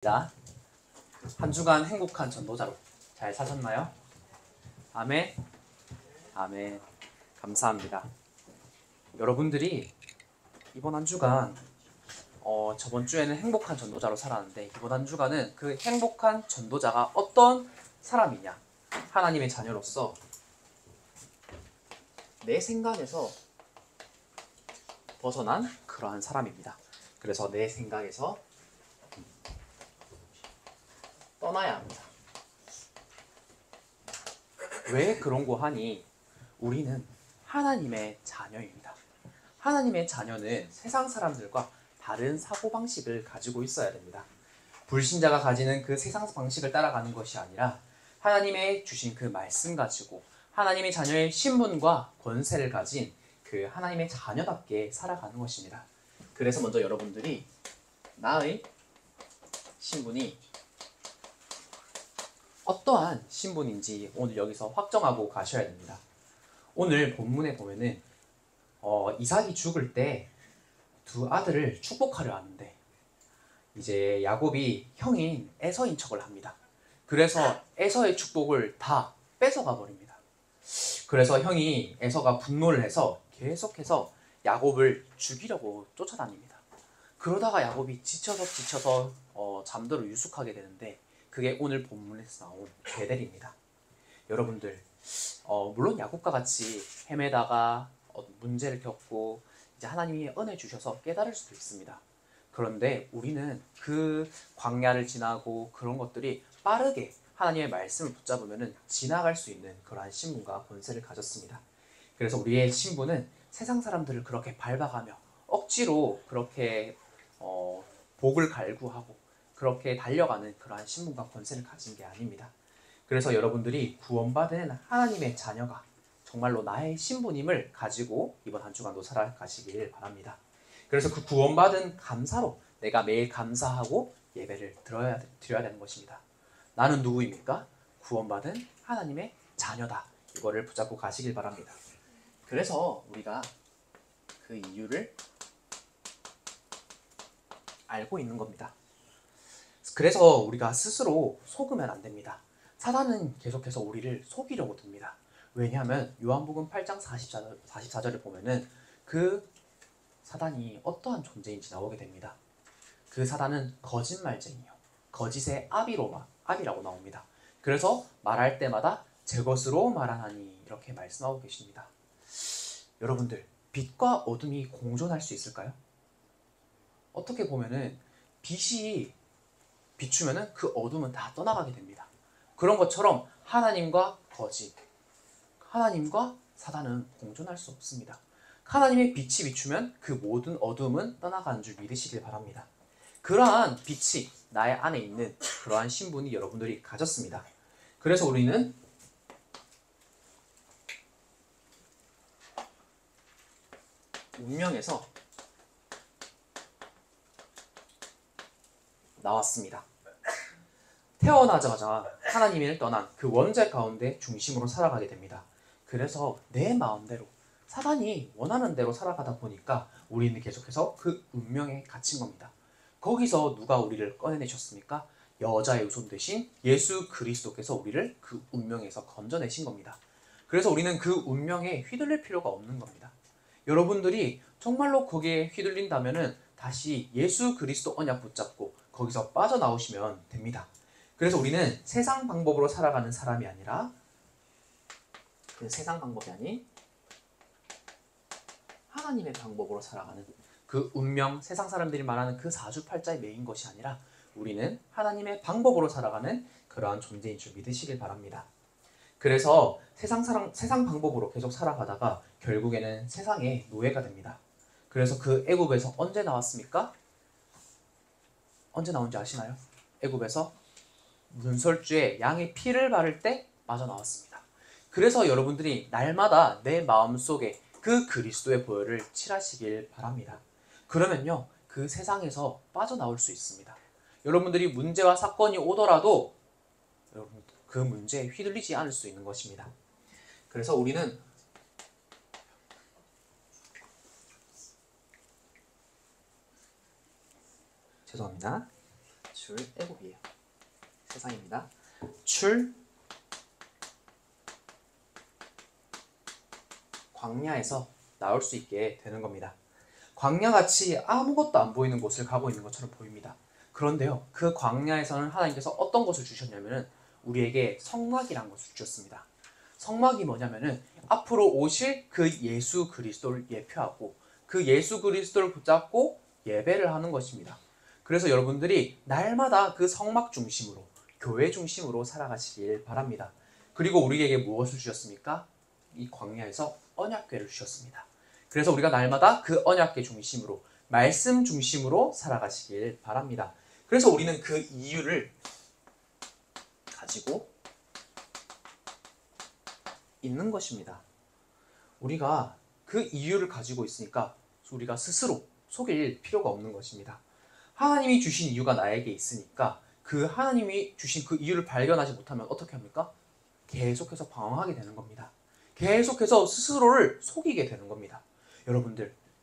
한 주간 행복한 전도자로 잘 사셨나요? 아멘. 아멘. 감사합니다. 여러분들이 이번 한 주간 저번 주에는 행복한 전도자로 살았는데 이번 한 주간은 그 행복한 전도자가 어떤 사람이냐? 하나님의 자녀로서 내 생각에서 벗어난 그러한 사람입니다. 그래서 내 생각에서 떠나야 합니다. 왜 그런 거 하니? 우리는 하나님의 자녀입니다. 하나님의 자녀는 세상 사람들과 다른 사고방식을 가지고 있어야 됩니다. 불신자가 가지는 그 세상 방식을 따라가는 것이 아니라 하나님의 주신 그 말씀 가지고 하나님의 자녀의 신분과 권세를 가진 그 하나님의 자녀답게 살아가는 것입니다. 그래서 먼저 여러분들이 나의 신분이 어떠한 신분인지 오늘 여기서 확정하고 가셔야 됩니다. 오늘 본문에 보면은 이삭이 죽을 때 두 아들을 축복하려 하는데 이제 야곱이 형인 에서인 척을 합니다. 그래서 에서의 축복을 다 뺏어가 버립니다. 그래서 형이 에서가 분노를 해서 계속해서 야곱을 죽이려고 쫓아다닙니다. 그러다가 야곱이 지쳐서 잠들어 유숙하게 되는데 그게 오늘 본문에서 나온 베델입니다. 여러분들 물론 야곱과 같이 헤매다가 문제를 겪고 이제 하나님이 은혜 주셔서 깨달을 수도 있습니다. 그런데 우리는 그 광야를 지나고 그런 것들이 빠르게 하나님의 말씀을 붙잡으면 지나갈 수 있는 그러한 신분과 권세를 가졌습니다. 그래서 우리의 신분은 세상 사람들을 그렇게 밟아가며 억지로 그렇게 복을 갈구하고 그렇게 달려가는 그러한 신분과 권세를 가진 게 아닙니다. 그래서 여러분들이 구원받은 하나님의 자녀가 정말로 나의 신분임을 가지고 이번 한 주간도 살아가시길 바랍니다. 그래서 그 구원받은 감사로 내가 매일 감사하고 예배를 드려야 되는 것입니다. 나는 누구입니까? 구원받은 하나님의 자녀다. 이거를 붙잡고 가시길 바랍니다. 그래서 우리가 그 이유를 알고 있는 겁니다. 그래서 우리가 스스로 속으면 안 됩니다. 사단은 계속해서 우리를 속이려고 듭니다. 왜냐하면 요한복음 8장 44절을 보면은 그 사단이 어떠한 존재인지 나오게 됩니다. 그 사단은 거짓말쟁이요, 거짓의 아비라고 나옵니다. 그래서 말할 때마다 제 것으로 말하나니 이렇게 말씀하고 계십니다. 여러분들, 빛과 어둠이 공존할 수 있을까요? 어떻게 보면은 빛이 비추면은 그 어둠은 다 떠나가게 됩니다. 그런 것처럼 하나님과 거짓, 하나님과 사단은 공존할 수 없습니다. 하나님의 빛이 비추면 그 모든 어둠은 떠나가는 줄 믿으시길 바랍니다. 그러한 빛이 나의 안에 있는 그러한 신분이 여러분들이 가졌습니다. 그래서 우리는 운명에서 나왔습니다. 태어나자마자 하나님을 떠난 그 원죄 가운데 중심으로 살아가게 됩니다. 그래서 내 마음대로 사단이 원하는 대로 살아가다 보니까 우리는 계속해서 그 운명에 갇힌 겁니다. 거기서 누가 우리를 꺼내내셨습니까? 여자의 후손 되신 예수 그리스도께서 우리를 그 운명에서 건져내신 겁니다. 그래서 우리는 그 운명에 휘둘릴 필요가 없는 겁니다. 여러분들이 정말로 거기에 휘둘린다면 다시 예수 그리스도 언약 붙잡고 거기서 빠져나오시면 됩니다. 그래서 우리는 세상 방법으로 살아가는 사람이 아니라 그 세상 방법이 아닌 하나님의 방법으로 살아가는 그 운명, 세상 사람들이 말하는 그 사주팔자에 매인 것이 아니라 우리는 하나님의 방법으로 살아가는 그러한 존재인 줄 믿으시길 바랍니다. 그래서 세상 방법으로 계속 살아가다가 결국에는 세상의 노예가 됩니다. 그래서 그 애굽에서 언제 나왔습니까? 언제 나온지 아시나요? 애굽에서 문설주에 양의 피를 바를 때 빠져나왔습니다. 그래서 여러분들이 날마다 내 마음속에 그 그리스도의 보혈을 칠하시길 바랍니다. 그러면요, 그 세상에서 빠져나올 수 있습니다. 여러분들이 문제와 사건이 오더라도 여러분 그 문제에 휘둘리지 않을 수 있는 것입니다. 그래서 우리는 죄송합니다. 출애굽이에요. 세상입니다. 출 광야에서 나올 수 있게 되는 겁니다. 광야같이 아무것도 안 보이는 곳을 가고 있는 것처럼 보입니다. 그런데요, 그 광야에서는 하나님께서 어떤 것을 주셨냐면은 우리에게 성막이라는 것을 주셨습니다. 성막이 뭐냐면은 앞으로 오실 그 예수 그리스도를 예표하고 그 예수 그리스도를 붙잡고 예배를 하는 것입니다. 그래서 여러분들이 날마다 그 성막 중심으로, 교회 중심으로 살아가시길 바랍니다. 그리고 우리에게 무엇을 주셨습니까? 이 광야에서 언약궤를 주셨습니다. 그래서 우리가 날마다 그 언약궤 중심으로, 말씀 중심으로 살아가시길 바랍니다. 그래서 우리는 그 이유를 가지고 있는 것입니다. 우리가 그 이유를 가지고 있으니까 우리가 스스로 속일 필요가 없는 것입니다. 하나님이 주신 이유가 나에게 있으니까 그 하나님이 주신 그 이유를 발견하지 못하면 어떻게 합니까? 계속해서 방황하게 되는 겁니다. 계속해서 스스로를 속이게 되는 겁니다.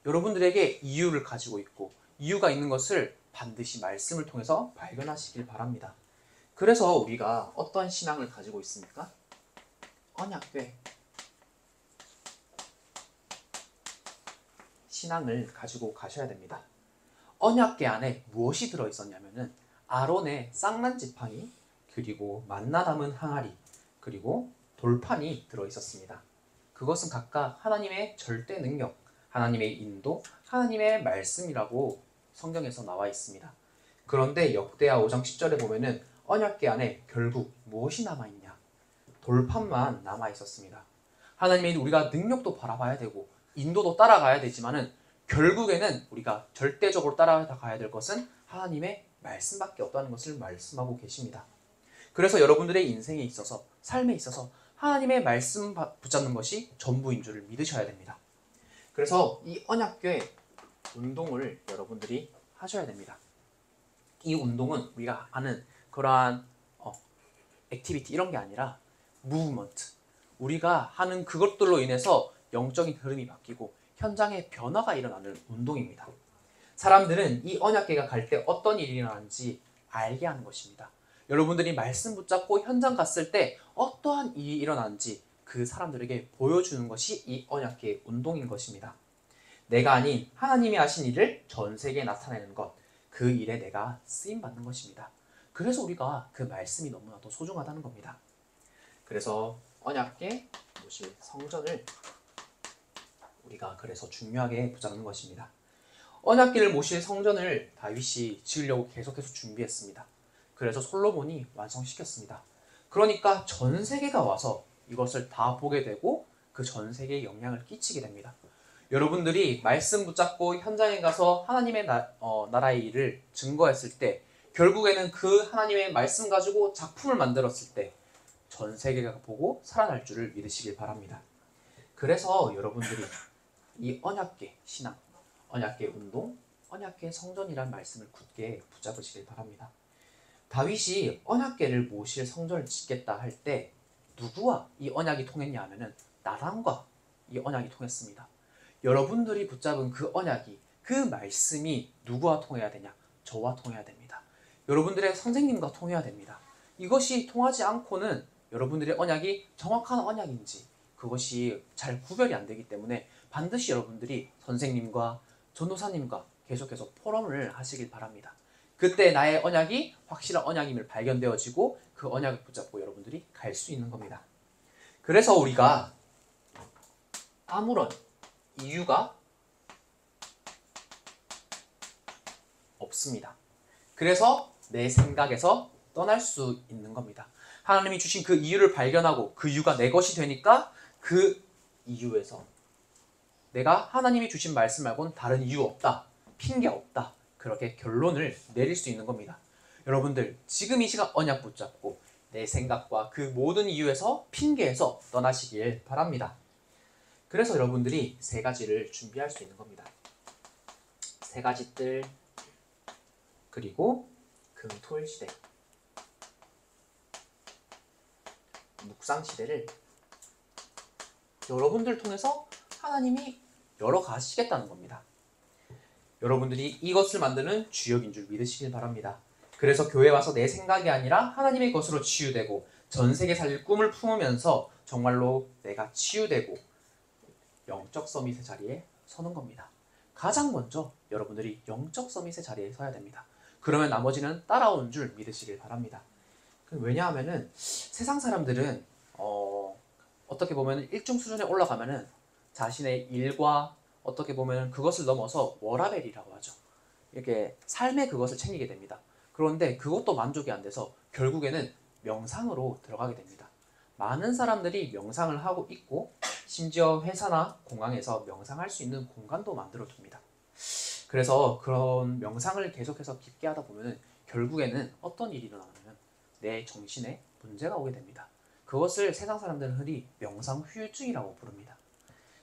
여러분들에게 이유를 가지고 있고 이유가 있는 것을 반드시 말씀을 통해서 발견하시길 바랍니다. 그래서 우리가 어떠한 신앙을 가지고 있습니까? 언약궤 신앙을 가지고 가셔야 됩니다. 언약궤 안에 무엇이 들어있었냐면은 아론의 쌍난 지팡이, 그리고 만나 담은 항아리, 그리고 돌판이 들어있었습니다. 그것은 각각 하나님의 절대 능력, 하나님의 인도, 하나님의 말씀이라고 성경에서 나와 있습니다. 그런데 역대하 5장 10절에 보면은 언약궤 안에 결국 무엇이 남아있냐? 돌판만 남아있었습니다. 하나님의 우리가 능력도 바라봐야 되고 인도도 따라가야 되지만은 결국에는 우리가 절대적으로 따라가야 될 것은 하나님의 말씀밖에 없다는 것을 말씀하고 계십니다. 그래서 여러분들의 인생에 있어서, 삶에 있어서 하나님의 말씀 붙잡는 것이 전부인 줄을 믿으셔야 됩니다. 그래서 이 언약궤 운동을 여러분들이 하셔야 됩니다. 이 운동은 우리가 아는 그러한 액티비티 이런 게 아니라 무브먼트, 우리가 하는 그것들로 인해서 영적인 흐름이 바뀌고 현장에 변화가 일어나는 운동입니다. 사람들은 이 언약궤가 갈 때 어떤 일이 일어나는지 알게 하는 것입니다. 여러분들이 말씀 붙잡고 현장 갔을 때 어떠한 일이 일어나는지 그 사람들에게 보여주는 것이 이 언약궤 운동인 것입니다. 내가 아닌 하나님이 하신 일을 전 세계에 나타내는 것, 그 일에 내가 쓰임받는 것입니다. 그래서 우리가 그 말씀이 너무나도 소중하다는 겁니다. 그래서 언약궤 모실 성전을 우리가 그래서 중요하게 붙잡는 것입니다. 언약궤를 모실 성전을 다윗이 지으려고 계속해서 준비했습니다. 그래서 솔로몬이 완성시켰습니다. 그러니까 전 세계가 와서 이것을 다 보게 되고 그 전 세계에 영향을 끼치게 됩니다. 여러분들이 말씀 붙잡고 현장에 가서 하나님의 나라의 일을 증거했을 때 결국에는 그 하나님의 말씀 가지고 작품을 만들었을 때 전 세계가 보고 살아날 줄을 믿으시길 바랍니다. 그래서 여러분들이 이 언약궤 신앙, 언약궤 운동, 언약궤 성전이란 말씀을 굳게 붙잡으시길 바랍니다. 다윗이 언약궤를 모실 성전을 짓겠다 할 때 누구와 이 언약이 통했냐 하면은 나단과 이 언약이 통했습니다. 여러분들이 붙잡은 그 언약이, 그 말씀이 누구와 통해야 되냐? 저와 통해야 됩니다. 여러분들의 선생님과 통해야 됩니다. 이것이 통하지 않고는 여러분들의 언약이 정확한 언약인지 그것이 잘 구별이 안 되기 때문에 반드시 여러분들이 선생님과 전도사님과 계속해서 포럼을 하시길 바랍니다. 그때 나의 언약이 확실한 언약임을 발견되어지고 그 언약을 붙잡고 여러분들이 갈 수 있는 겁니다. 그래서 우리가 아무런 이유가 없습니다. 그래서 내 생각에서 떠날 수 있는 겁니다. 하나님이 주신 그 이유를 발견하고 그 이유가 내 것이 되니까 그 이유에서 내가 하나님이 주신 말씀 말고는 다른 이유 없다, 핑계 없다, 그렇게 결론을 내릴 수 있는 겁니다. 여러분들 지금 이 시간 언약 붙잡고 내 생각과 그 모든 이유에서 핑계에서 떠나시길 바랍니다. 그래서 여러분들이 세 가지를 준비할 수 있는 겁니다. 세 가지 뜰, 그리고 금토일시대, 묵상시대를 여러분들 통해서 하나님이 열어가시겠다는 겁니다. 여러분들이 이것을 만드는 주역인 줄 믿으시길 바랍니다. 그래서 교회 와서 내 생각이 아니라 하나님의 것으로 치유되고 전 세계 살릴 꿈을 품으면서 정말로 내가 치유되고 영적 서밋의 자리에 서는 겁니다. 가장 먼저 여러분들이 영적 서밋의 자리에 서야 됩니다. 그러면 나머지는 따라온 줄 믿으시길 바랍니다. 왜냐하면은 세상 사람들은 어떻게 보면 일정 수준에 올라가면은 자신의 일과 어떻게 보면 그것을 넘어서 워라벨이라고 하죠. 이렇게 삶의 그것을 챙기게 됩니다. 그런데 그것도 만족이 안 돼서 결국에는 명상으로 들어가게 됩니다. 많은 사람들이 명상을 하고 있고 심지어 회사나 공항에서 명상할 수 있는 공간도 만들어 둡니다. 그래서 그런 명상을 계속해서 깊게 하다 보면 결국에는 어떤 일이 일어나냐면 내 정신에 문제가 오게 됩니다. 그것을 세상 사람들은 흔히 명상 후유증이라고 부릅니다.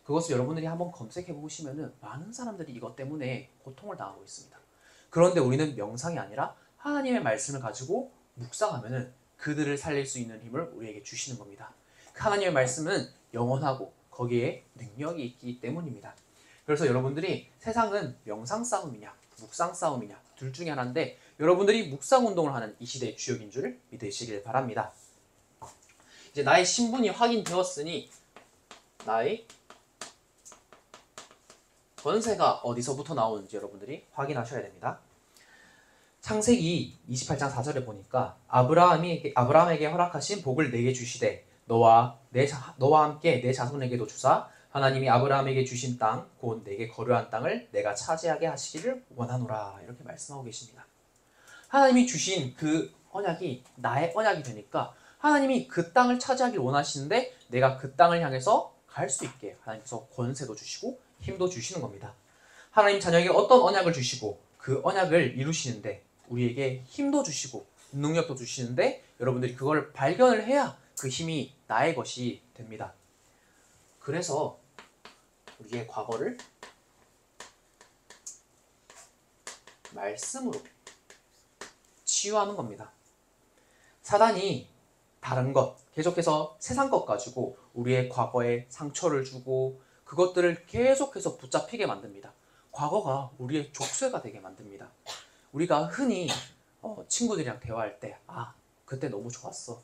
그것을 여러분들이 한번 검색해 보시면 많은 사람들이 이것 때문에 고통을 당하고 있습니다. 그런데 우리는 명상이 아니라 하나님의 말씀을 가지고 묵상하면 그들을 살릴 수 있는 힘을 우리에게 주시는 겁니다. 하나님의 말씀은 영원하고 거기에 능력이 있기 때문입니다. 그래서 여러분들이 세상은 명상 싸움이냐 묵상 싸움이냐 둘 중에 하나인데 여러분들이 묵상 운동을 하는 이 시대의 주역인 줄 믿으시길 바랍니다. 이제 나의 신분이 확인되었으니 나의 권세가 어디서부터 나오는지 여러분들이 확인하셔야 됩니다. 창세기 28장 4절에 보니까 아브라함에게 허락하신 복을 내게 주시되 너와 함께 내 자손에게도 주사 하나님이 아브라함에게 주신 땅 곧 내게 거류한 땅을 내가 차지하게 하시기를 원하노라 이렇게 말씀하고 계십니다. 하나님이 주신 그 언약이 나의 언약이 되니까 하나님이 그 땅을 차지하길 원하시는데 내가 그 땅을 향해서 갈 수 있게 하나님께서 권세도 주시고 힘도 주시는 겁니다. 하나님 자녀에게 어떤 언약을 주시고 그 언약을 이루시는데 우리에게 힘도 주시고 능력도 주시는데 여러분들이 그걸 발견을 해야 그 힘이 나의 것이 됩니다. 그래서 우리의 과거를 말씀으로 치유하는 겁니다. 사단이 다른 것, 계속해서 세상 것 가지고 우리의 과거에 상처를 주고 그것들을 계속해서 붙잡히게 만듭니다. 과거가 우리의 족쇄가 되게 만듭니다. 우리가 흔히 친구들이랑 대화할 때 그때 너무 좋았어.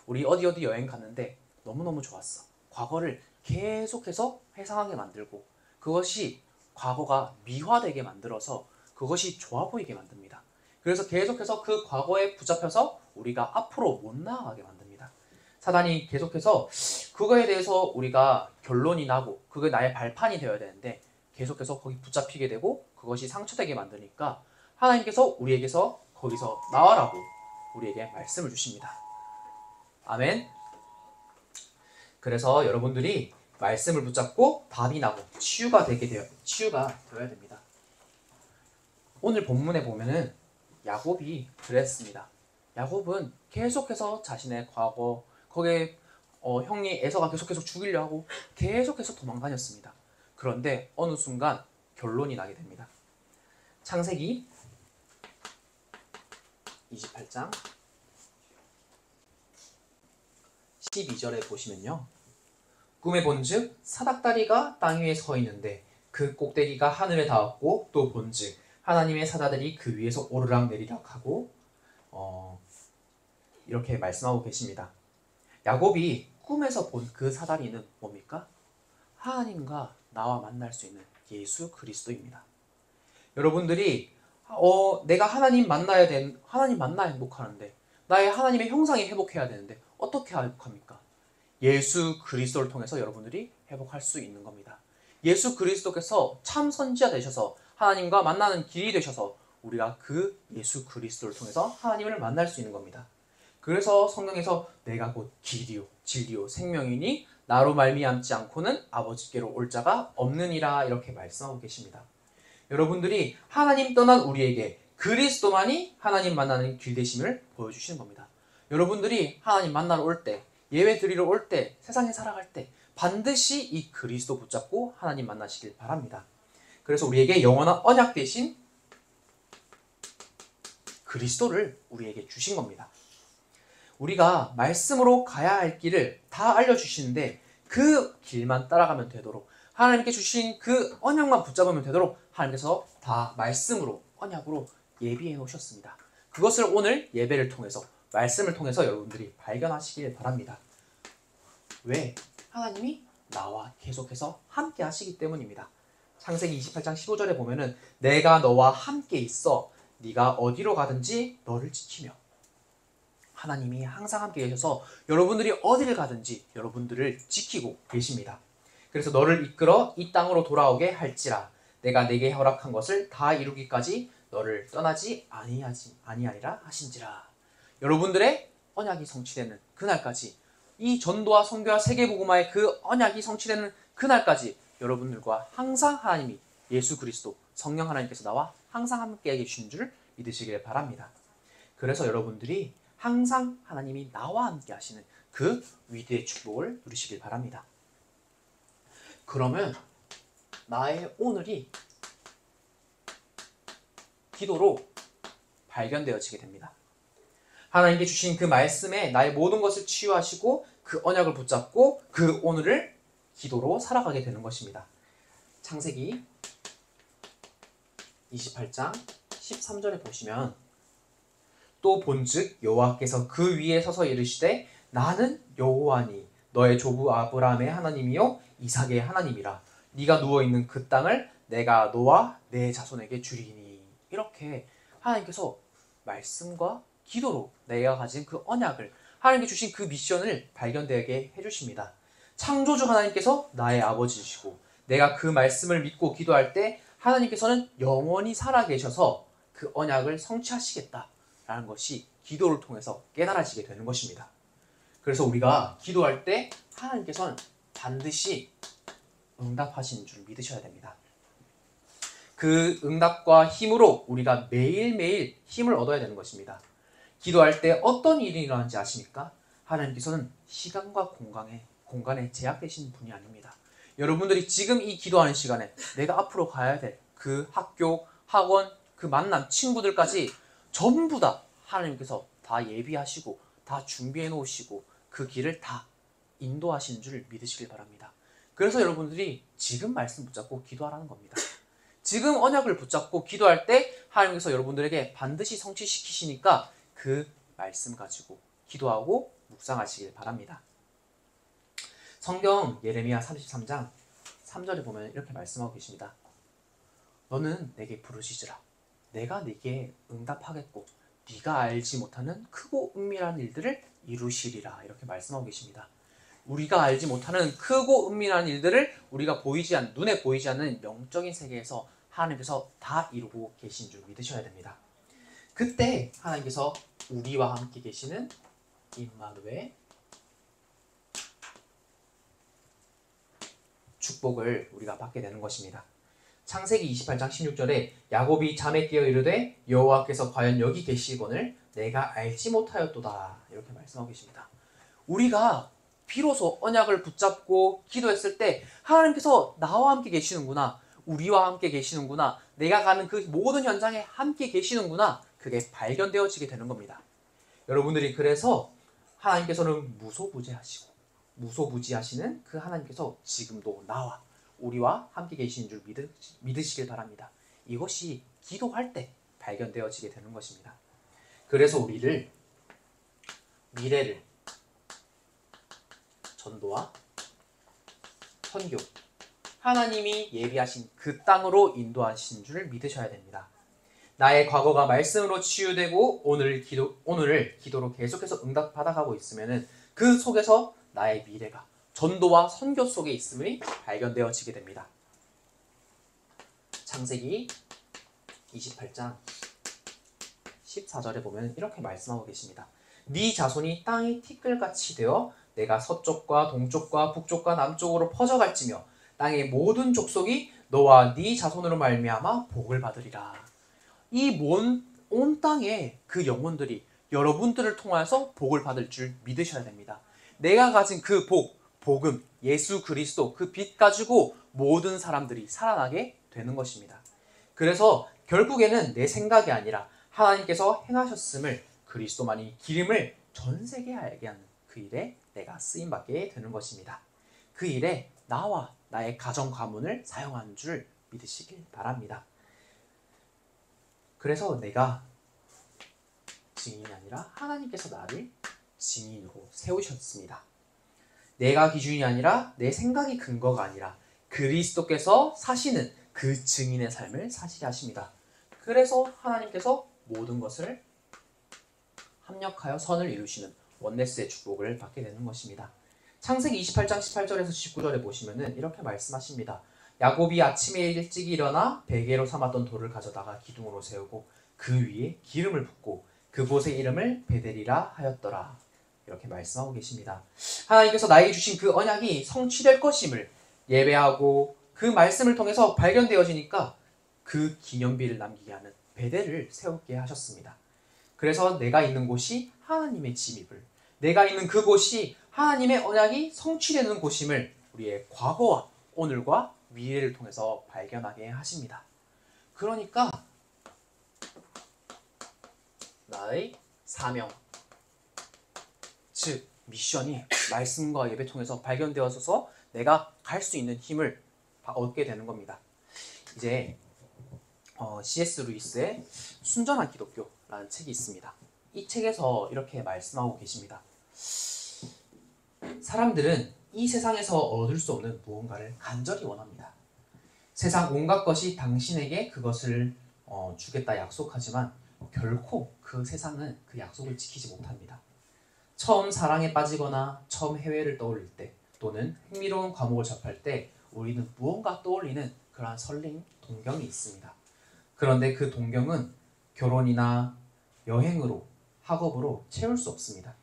우리 어디 여행 갔는데 너무너무 좋았어. 과거를 계속해서 회상하게 만들고 그것이 과거가 미화되게 만들어서 그것이 좋아 보이게 만듭니다. 그래서 계속해서 그 과거에 붙잡혀서 우리가 앞으로 못 나아가게 만듭니다. 사단이 계속해서 그거에 대해서 우리가 결론이 나고 그게 나의 발판이 되어야 되는데 계속해서 거기 붙잡히게 되고 그것이 상처되게 만드니까 하나님께서 우리에게서 거기서 나와라고 우리에게 말씀을 주십니다. 아멘. 그래서 여러분들이 말씀을 붙잡고 답이 나고 치유가 되어야 됩니다. 오늘 본문에 보면은 야곱이 그랬습니다. 야곱은 계속해서 자신의 과거 거기에 형이 에서가 계속해서 죽이려 하고 계속해서 도망다녔습니다. 그런데 어느 순간 결론이 나게 됩니다. 창세기 28장 12절에 보시면요. 꿈에 본즉 사닥다리가 땅 위에 서 있는데 그 꼭대기가 하늘에 닿았고 또 본즉 하나님의 사자들이 그 위에서 오르락 내리락 하고 이렇게 말씀하고 계십니다. 야곱이 꿈에서 본 그 사다리는 뭡니까? 하나님과 나와 만날 수 있는 예수 그리스도입니다. 여러분들이 내가 하나님 만나야 행복하는데 나의 하나님의 형상이 회복해야 되는데 어떻게 회복합니까? 예수 그리스도를 통해서 여러분들이 회복할 수 있는 겁니다. 예수 그리스도께서 참 선지자 되셔서 하나님과 만나는 길이 되셔서 우리가 그 예수 그리스도를 통해서 하나님을 만날 수 있는 겁니다. 그래서 성경에서 내가 곧 길이요 진리요 생명이니 나로 말미암지 않고는 아버지께로 올 자가 없느니라 이렇게 말씀하고 계십니다. 여러분들이 하나님 떠난 우리에게 그리스도만이 하나님 만나는 길 되심을 보여주시는 겁니다. 여러분들이 하나님 만나러 올 때, 예배 드리러 올 때, 세상에 살아갈 때 반드시 이 그리스도 붙잡고 하나님 만나시길 바랍니다. 그래서 우리에게 영원한 언약 대신 그리스도를 우리에게 주신 겁니다. 우리가 말씀으로 가야 할 길을 다 알려주시는데 그 길만 따라가면 되도록 하나님께 주신 그 언약만 붙잡으면 되도록 하나님께서 다 말씀으로 언약으로 예비해 놓으셨습니다. 그것을 오늘 예배를 통해서, 말씀을 통해서 여러분들이 발견하시길 바랍니다. 왜? 하나님이 나와 계속해서 함께 하시기 때문입니다. 창세기 28장 15절에 보면은 내가 너와 함께 있어 네가 어디로 가든지 너를 지키며, 하나님이 항상 함께 계셔서 여러분들이 어디를 가든지 여러분들을 지키고 계십니다. 그래서 너를 이끌어 이 땅으로 돌아오게 할지라 내가 내게 허락한 것을 다 이루기까지 너를 떠나지 아니하리라 하신지라. 여러분들의 언약이 성취되는 그날까지, 이 전도와 선교와 세계복음화의 그 언약이 성취되는 그날까지 여러분들과 항상 하나님이, 예수 그리스도 성령 하나님께서 나와 항상 함께 계신 줄 믿으시길 바랍니다. 그래서 여러분들이 항상 하나님이 나와 함께 하시는 그 위대의 축복을 누리시길 바랍니다. 그러면 나의 오늘이 기도로 발견되어지게 됩니다. 하나님께 주신 그 말씀에 나의 모든 것을 치유하시고 그 언약을 붙잡고 그 오늘을 기도로 살아가게 되는 것입니다. 창세기 28장 13절에 보시면 또 본즉 여호와께서 그 위에 서서 이르시되 나는 여호와니 너의 조부 아브라함의 하나님이요 이삭의 하나님이라. 네가 누워있는 그 땅을 내가 너와 내 자손에게 주리니. 이렇게 하나님께서 말씀과 기도로 내가 가진 그 언약을, 하나님께 주신 그 미션을 발견되게 해주십니다. 창조주 하나님께서 나의 아버지이시고 내가 그 말씀을 믿고 기도할 때 하나님께서는 영원히 살아계셔서 그 언약을 성취하시겠다라는 것이 기도를 통해서 깨달아지게 되는 것입니다. 그래서 우리가 기도할 때 하나님께서는 반드시 응답하시는 줄 믿으셔야 됩니다. 그 응답과 힘으로 우리가 매일매일 힘을 얻어야 되는 것입니다. 기도할 때 어떤 일이 일어나는지 아십니까? 하나님께서는 시간과 공간에 제약되신 분이 아닙니다. 여러분들이 지금 이 기도하는 시간에 내가 앞으로 가야 될 그 학교, 학원, 그 만남, 친구들까지 전부 다 하나님께서 다 예비하시고 다 준비해 놓으시고 그 길을 다 인도하시는 줄 믿으시길 바랍니다. 그래서 여러분들이 지금 말씀 붙잡고 기도하라는 겁니다. 지금 언약을 붙잡고 기도할 때 하나님께서 여러분들에게 반드시 성취시키시니까 그 말씀 가지고 기도하고 묵상하시길 바랍니다. 성경 예레미야 33장 3절에 보면 이렇게 말씀하고 계십니다. 너는 내게 부르시지라 내가 네게 응답하겠고 네가 알지 못하는 크고 은밀한 일들을 이루시리라. 이렇게 말씀하고 계십니다. 우리가 알지 못하는 크고 은밀한 일들을 우리가 눈에 보이지 않는 영적인 세계에서 하나님께서 다 이루고 계신 줄 믿으셔야 됩니다. 그때 하나님께서 우리와 함께 계시는 임마누엘 축복을 우리가 받게 되는 것입니다. 창세기 28장 16절에 야곱이 잠에 깨어 이르되 여호와께서 과연 여기 계시거늘 내가 알지 못하였도다. 이렇게 말씀하고 계십니다. 우리가 비로소 언약을 붙잡고 기도했을 때 하나님께서 나와 함께 계시는구나, 우리와 함께 계시는구나, 내가 가는 그 모든 현장에 함께 계시는구나, 그게 발견되어지게 되는 겁니다. 여러분들이 그래서 하나님께서는 무소부지하시는 그 하나님께서 지금도 나와 우리와 함께 계시는 줄 믿으시길 바랍니다. 이것이 기도할 때 발견되어지게 되는 것입니다. 그래서 우리를 미래를 전도와 선교, 하나님이 예비하신 그 땅으로 인도하신 줄 믿으셔야 됩니다. 나의 과거가 말씀으로 치유되고 오늘을 기도로 계속해서 응답받아가고 있으면 그 속에서 나의 미래가 전도와 선교 속에 있음이 발견되어지게 됩니다. 창세기 28장 14절에 보면 이렇게 말씀하고 계십니다. 네 자손이 땅이 티끌같이 되어 내가 서쪽과 동쪽과 북쪽과 남쪽으로 퍼져갈지며 땅의 모든 족속이 너와 네 자손으로 말미암아 복을 받으리라. 이 온 땅에 그 영혼들이 여러분들을 통하여서 복을 받을 줄 믿으셔야 됩니다. 내가 가진 그 복음, 예수 그리스도 그 빛 가지고 모든 사람들이 살아나게 되는 것입니다. 그래서 결국에는 내 생각이 아니라 하나님께서 행하셨음을, 그리스도만이 기름을 전 세계에 알게 하는 그 일에 내가 쓰임받게 되는 것입니다. 그 일에 나와 나의 가정 가문을 사용하는 줄 믿으시길 바랍니다. 그래서 내가 증인이 아니라 하나님께서 나를 증인으로 세우셨습니다. 내가 기준이 아니라 내 생각이 근거가 아니라 그리스도께서 사시는 그 증인의 삶을 사시게 하십니다. 그래서 하나님께서 모든 것을 합력하여 선을 이루시는 원네스의 축복을 받게 되는 것입니다. 창세기 28장 18절에서 19절에 보시면은 이렇게 말씀하십니다. 야곱이 아침에 일찍 일어나 베개로 삼았던 돌을 가져다가 기둥으로 세우고 그 위에 기름을 붓고 그곳의 이름을 베델이라 하였더라. 이렇게 말씀하고 계십니다. 하나님께서 나에게 주신 그 언약이 성취될 것임을 예배하고 그 말씀을 통해서 발견되어지니까 그 기념비를 남기게 하는 베델을 세우게 하셨습니다. 그래서 내가 있는 곳이 하나님의 집임을, 내가 있는 그곳이 하나님의 언약이 성취되는 곳임을 우리의 과거와 오늘과 미래를 통해서 발견하게 하십니다. 그러니까 나의 사명, 즉 미션이 말씀과 예배 통해서 발견되어서 내가 갈 수 있는 힘을 얻게 되는 겁니다. 이제 C.S. 루이스의 순전한 기독교라는 책이 있습니다. 이 책에서 이렇게 말씀하고 계십니다. 사람들은 이 세상에서 얻을 수 없는 무언가를 간절히 원합니다. 세상 온갖 것이 당신에게 그것을 주겠다 약속하지만 결코 그 세상은 그 약속을 지키지 못합니다. 처음 사랑에 빠지거나 처음 해외를 떠올릴 때 또는 흥미로운 과목을 접할 때 우리는 무언가 떠올리는 그러한 설렘, 동경이 있습니다. 그런데 그 동경은 결혼이나 여행으로, 학업으로 채울 수 없습니다.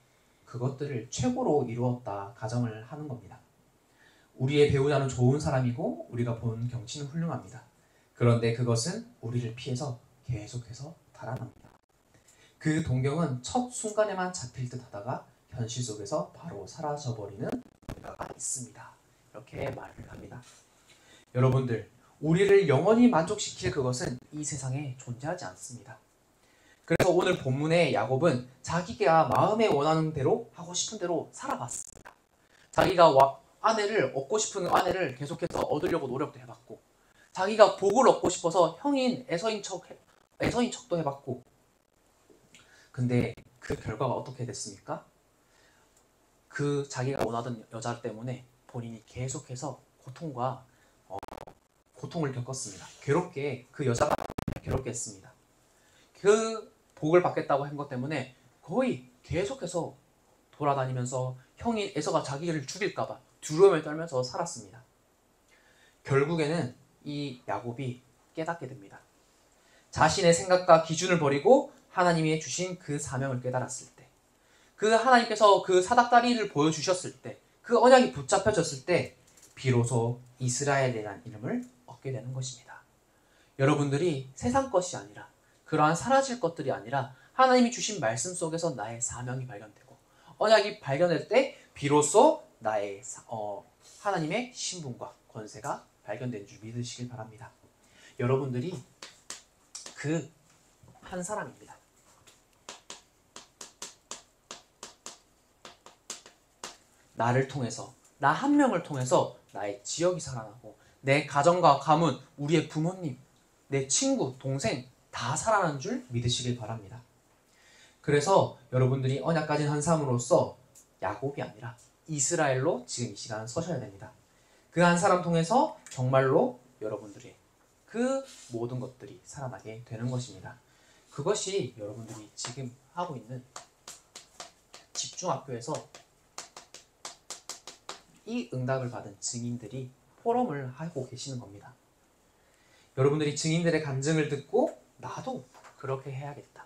그것들을 최고로 이루었다 가정을 하는 겁니다. 우리의 배우자는 좋은 사람이고 우리가 본 경치는 훌륭합니다. 그런데 그것은 우리를 피해서 계속해서 달아납니다. 그 동경은 첫 순간에만 잡힐 듯 하다가 현실 속에서 바로 사라져버리는 경우가 있습니다. 이렇게 말을 합니다. 여러분들, 우리를 영원히 만족시킬 그것은 이 세상에 존재하지 않습니다. 그래서 오늘 본문의 야곱은 자기가 마음에 원하는 대로 하고 싶은 대로 살아봤습니다. 자기가 아내를 얻고 싶은 아내를 계속해서 얻으려고 노력도 해봤고, 자기가 복을 얻고 싶어서 형인 에서인 척도 해봤고, 근데 그 결과가 어떻게 됐습니까? 그 자기가 원하던 여자 때문에 본인이 계속해서 고통을 겪었습니다. 그 여자가 괴롭게 했습니다. 그 복을 받겠다고 한 것 때문에 거의 계속해서 돌아다니면서 형인 에서가 자기를 죽일까봐 두려움을 떨면서 살았습니다. 결국에는 이 야곱이 깨닫게 됩니다. 자신의 생각과 기준을 버리고 하나님이 주신 그 사명을 깨달았을 때, 그 하나님께서 그 사닥다리를 보여주셨을 때, 그 언약이 붙잡혀졌을 때 비로소 이스라엘이라는 이름을 얻게 되는 것입니다. 여러분들이 세상 것이 아니라, 그러한 사라질 것들이 아니라 하나님이 주신 말씀 속에서 나의 사명이 발견되고 언약이 발견될 때 비로소 나의 하나님의 신분과 권세가 발견된 줄 믿으시길 바랍니다. 여러분들이 그 한 사람입니다. 나를 통해서, 나 한 명을 통해서 나의 지역이 살아나고 내 가정과 가문, 우리의 부모님, 내 친구, 동생 다 살아나는 줄 믿으시길 바랍니다. 그래서 여러분들이 언약 가진 한 사람으로서 야곱이 아니라 이스라엘로 지금 이 시간 서셔야 됩니다. 그 한 사람 통해서 정말로 여러분들의 그 모든 것들이 살아나게 되는 것입니다. 그것이 여러분들이 지금 하고 있는 집중학교에서 이 응답을 받은 증인들이 포럼을 하고 계시는 겁니다. 여러분들이 증인들의 간증을 듣고 나도 그렇게 해야겠다.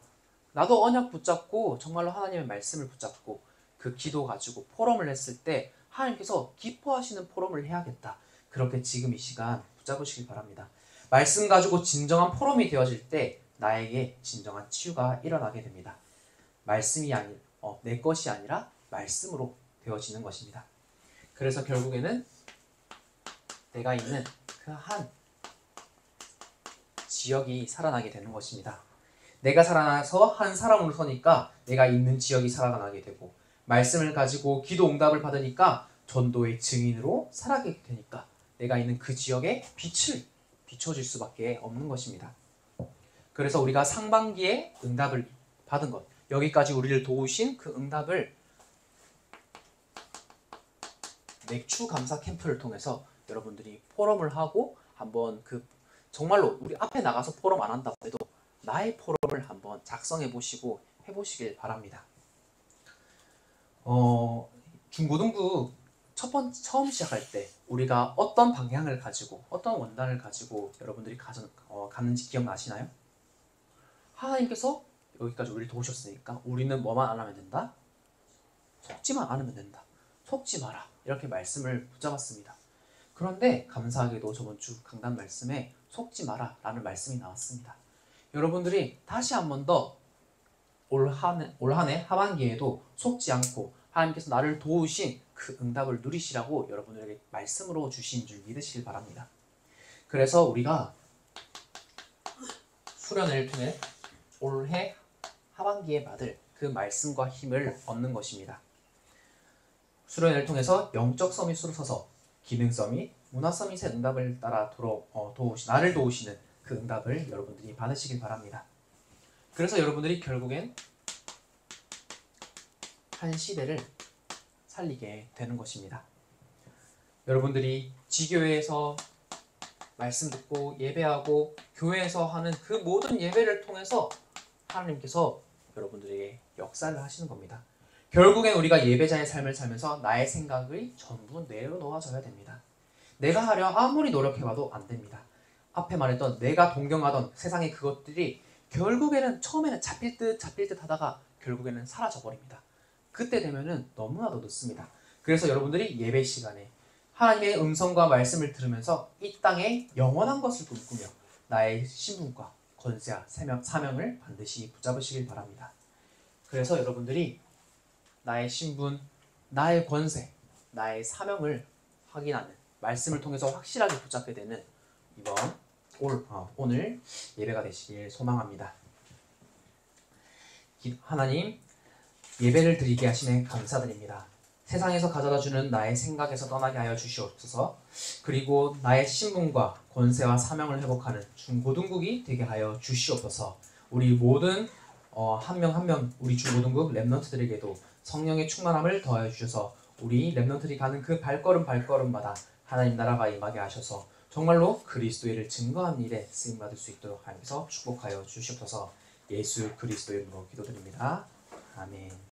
나도 언약 붙잡고 정말로 하나님의 말씀을 붙잡고 그 기도 가지고 포럼을 했을 때 하나님께서 기뻐하시는 포럼을 해야겠다. 그렇게 지금 이 시간 붙잡으시길 바랍니다. 말씀 가지고 진정한 포럼이 되어질 때 나에게 진정한 치유가 일어나게 됩니다. 말씀이 내 것이 아니라 말씀으로 되어지는 것입니다. 그래서 결국에는 내가 있는 그 한 지역이 살아나게 되는 것입니다. 내가 살아나서 한 사람으로 서니까 내가 있는 지역이 살아나게 되고, 말씀을 가지고 기도 응답을 받으니까 전도의 증인으로 살아가게 되니까 내가 있는 그 지역에 빛을 비춰줄 수밖에 없는 것입니다. 그래서 우리가 상반기에 응답을 받은 것, 여기까지 우리를 도우신 그 응답을 맥주 감사 캠프를 통해서 여러분들이 포럼을 하고 한번 정말로 우리 앞에 나가서 포럼 안 한다고 해도 나의 포럼을 한번 작성해 보시고 해보시길 바랍니다. 중고등부 처음 시작할 때 우리가 어떤 방향을 가지고 어떤 원단을 가지고 여러분들이 갔는지 기억나시나요? 하나님께서 여기까지 우리를 도우셨으니까 우리는 뭐만 안 하면 된다? 속지만 않으면 된다. 속지 마라. 이렇게 말씀을 붙잡았습니다. 그런데 감사하게도 저번 주 강단 말씀에 속지 마라 라는 말씀이 나왔습니다. 여러분들이 다시 한 번 더 올 한 해 하반기에도 속지 않고 하나님께서 나를 도우신 그 응답을 누리시라고 여러분들에게 말씀으로 주신 줄 믿으시길 바랍니다. 그래서 우리가 수련회를 통해 올해 하반기에 받을 그 말씀과 힘을 얻는 것입니다. 수련회를 통해서 영적 서밋으로 서서 기능 서밋, 문화 서밋의 응답을 따라 나를 도우시는 그 응답을 여러분들이 받으시길 바랍니다. 그래서 여러분들이 결국엔 한 시대를 살리게 되는 것입니다. 여러분들이 지교회에서 말씀 듣고 예배하고 교회에서 하는 그 모든 예배를 통해서 하나님께서 여러분들에게 역사를 하시는 겁니다. 결국엔 우리가 예배자의 삶을 살면서 나의 생각이 전부 내려놓아져야 됩니다. 내가 하려 아무리 노력해봐도 안 됩니다. 앞에 말했던 내가 동경하던 세상의 그것들이 결국에는 처음에는 잡힐 듯 하다가 결국에는 사라져버립니다. 그때 되면은 너무나도 늦습니다. 그래서 여러분들이 예배 시간에 하나님의 음성과 말씀을 들으면서 이 땅에 영원한 것을 꿈꾸며 나의 신분과 권세와 사명을 반드시 붙잡으시길 바랍니다. 그래서 여러분들이 나의 신분, 나의 권세, 나의 사명을 확인하는 말씀을 통해서 확실하게 붙잡게 되는 오늘 예배가 되시길 소망합니다. 하나님, 예배를 드리게 하시네 감사드립니다. 세상에서 가져다주는 나의 생각에서 떠나게 하여 주시옵소서. 그리고 나의 신분과 권세와 사명을 회복하는 중고등국이 되게 하여 주시옵소서. 우리 모든 한 명 한 명 우리 중고등국 랩넌트들에게도 성령의 충만함을 더하여 주셔서 우리 랩넌트들이 가는 그 발걸음마다 하나님 나라가 임하게 하셔서 정말로 그리스도의를 증거하는 일에 쓰임받을 수 있도록 하나님께서 축복하여 주시옵소서. 예수 그리스도의 이름으로 기도드립니다. 아멘.